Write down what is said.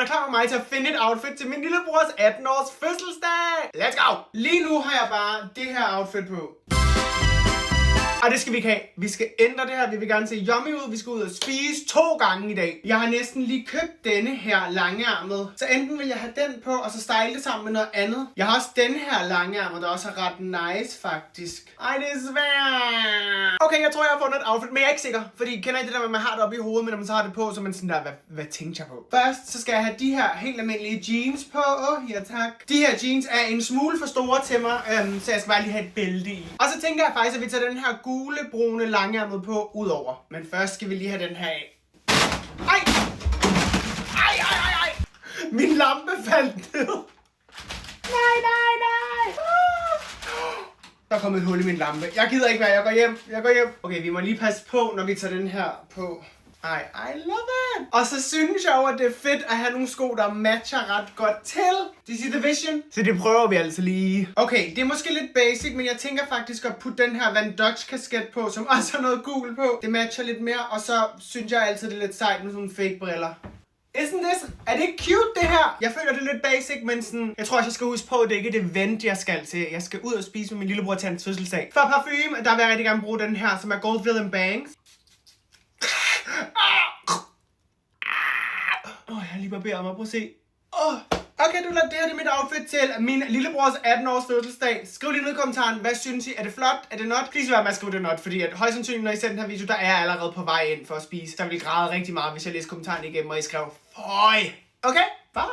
er klar med mig til at finde et outfit til min lillebrors 18-års fødselsdag. Let's go! Lige nu har jeg bare det her outfit på. Og det skal vi ikke have. Vi skal ændre det her. Vi vil gerne se yummy ud. Vi skal ud og spise 2 gange i dag. Jeg har næsten lige købt denne her langearmede. Så enten vil jeg have den på, og så style det sammen med noget andet. Jeg har også denne her langearmede, der også er ret nice faktisk. Ej, det er svært. Okay, jeg tror, jeg har fundet et outfit, men jeg er ikke sikker. Fordi kender I det der med, at man har det oppe i hovedet, men når man så har det på, så er man sådan der, hvad tænkte jeg på? Først, så skal jeg have de her helt almindelige jeans på. Ja tak. De her jeans er en smule for store til mig, så jeg skal bare lige have et bælte i. Og så tænker jeg faktisk, at vi tager den her gule, brune langærmet på udover. Men først skal vi lige have den her af. Ej! Ej, ej, ej, ej! Min lampe faldt ned. Nej, nej, nej! Der er kommet et hul i min lampe. Jeg gider ikke mere, jeg går hjem. Okay, vi må lige passe på, når vi tager den her på. Ej, I love it! Og så synes jeg jo, at det er fedt at have nogle sko, der matcher ret godt til. Do you see the vision? Så det prøver vi altså lige. Okay, det er måske lidt basic, men jeg tænker faktisk at putte den her Van Dutch kasket på, som også har noget gul på. Det matcher lidt mere, og så synes jeg altid, det er lidt sejt med sådan nogle fake briller. Isn't this? Er det ikke cute, det her? Jeg føler, det er lidt basic, men sådan... Jeg tror også, jeg skal huske på, at det ikke er det event, jeg skal til. Jeg skal ud og spise med min lillebror til hans fødselsdag. For parfume, der vil jeg rigtig gerne bruge den her, som er Goldfield & Banks. Jeg har lige barberet mig. Prøv at se. Okay, det her er mit outfit til min lillebrors 18-års fødselsdag. Skriv lige ned i kommentaren, hvad synes I? Er det flot? Er det not? Please være med at skrive det not, fordi at højst sandsynligt, når I ser den her video, der er jeg allerede på vej ind for at spise. Der vil græde rigtig meget, hvis jeg læser kommentaren igennem, og I skrev, føj. Okay, bye.